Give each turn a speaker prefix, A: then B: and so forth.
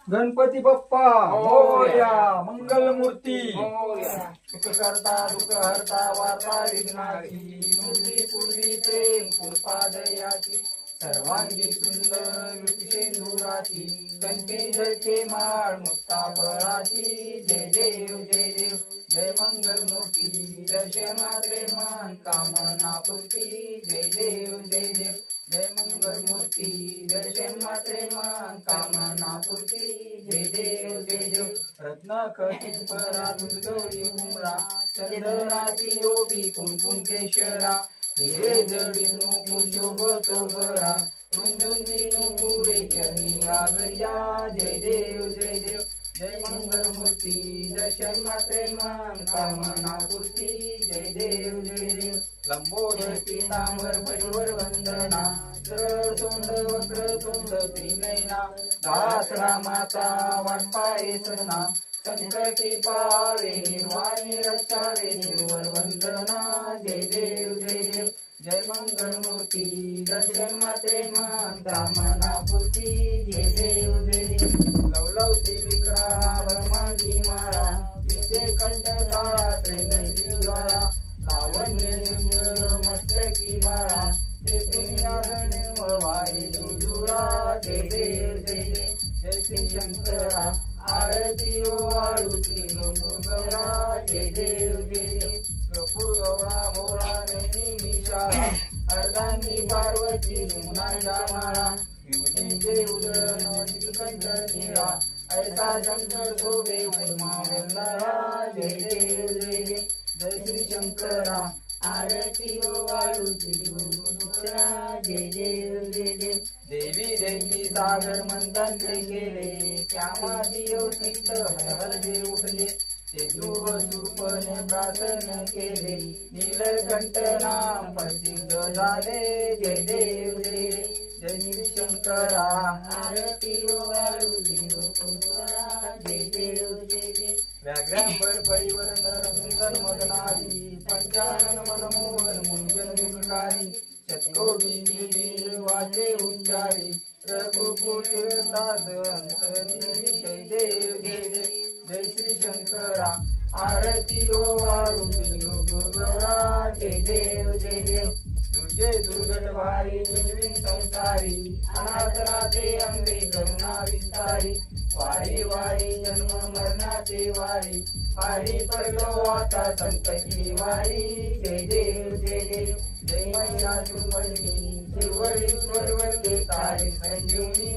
A: गणपती बाप्पा मोरया. मंगलमूर्ती
B: मोरया.
A: सुख करता दुःख हरता वार्ता विघ्नाची मूर्ती पूर्वी प्रेम कृपादयाची सर्वांगी सुंदर विषेंदुराची कंठेंद्रचे माळ मुक्ता फळाची जय देव जय देव जय मंगलमूर्ती दर्शनाचे मान कामना पूर्ती जय देव जय देव जय मंगलमूर्ती दर्शन मात्रे मान कामना पूर्ती जय देव जय देव रत्न खचित परा दुर्गौरी उमरा चंदनाची योगी कुंकुम केशरा हिरे जडी नुकून शोभतो बरा रुंदुंदी नुपुरे चरणी लागल्या जय देव जय देव जय मंगलमूर्ती दर्शन मात्रे मान कामना पूर्ती जय देव जय देव लंबोदर पीतांबर परिवर वंदना सरळ तोंड वक्र तोंड त्रिनयना दास रामाचा वाटपाये सना संकटी पावे निर्वाणी रक्षावे निर्वर वंदना जय देव जय देव जय मंगलमूर्ती दर्शन मात्रे मान कामना पूर्ती जय देव जय देव लवलवती विग्रहावर मांडी माळा विषय कंठ काळा त्रिनयनी ज्वाळा लावण्य सुंदर मस्तकी माळा वाई दुजुळा जय देव जय देव जय श्री शंकरा आरती वाळूची गौरा जय देव जय देव कपूर गौरा भोळा नैनी विशाळा अर्धांगी पार्वती मुनाच्या माळा विभूतीचे उदरण श्रीकंठ निळा ऐसा शंकर शोभे उर्मा वेल्लारा जय देव जय देव जय श्री शंकरा आरती वाळूची गौरा जय देव जय देव देवी देवी सागर मंथन ते गेले त्यामध्ये योचित हरहर उठले ते ध्रुव सुपने प्रार्थना केले नीलकंठ नाम प्रसिद्ध झाले जय देव जय देव जय श्री शंकरा आरती वाळूची गौरा जय देव जय देव व्याघ्रांबर परिवर्तन सुंदर मदनारी पंचानन मनमोहन मुंजन मुखकारी शतकोटी वाचे उच्चारी रघुकुल दास अंतरी जय देव जय देव जय श्री शंकरा आरती वाळूची गौरा जय देव जय देव तुझे दुर्गट वारी निर्विघ्न संसारी अनाथनाथे अंगे करुणा विस्तारी वारी वारी जन्म मरणाचे वारी वारी पडलो आता संकटी वारी जय देव जय देव जय मैया सुमर्णी शिवरीश्वर वंदे तारी संजीवनी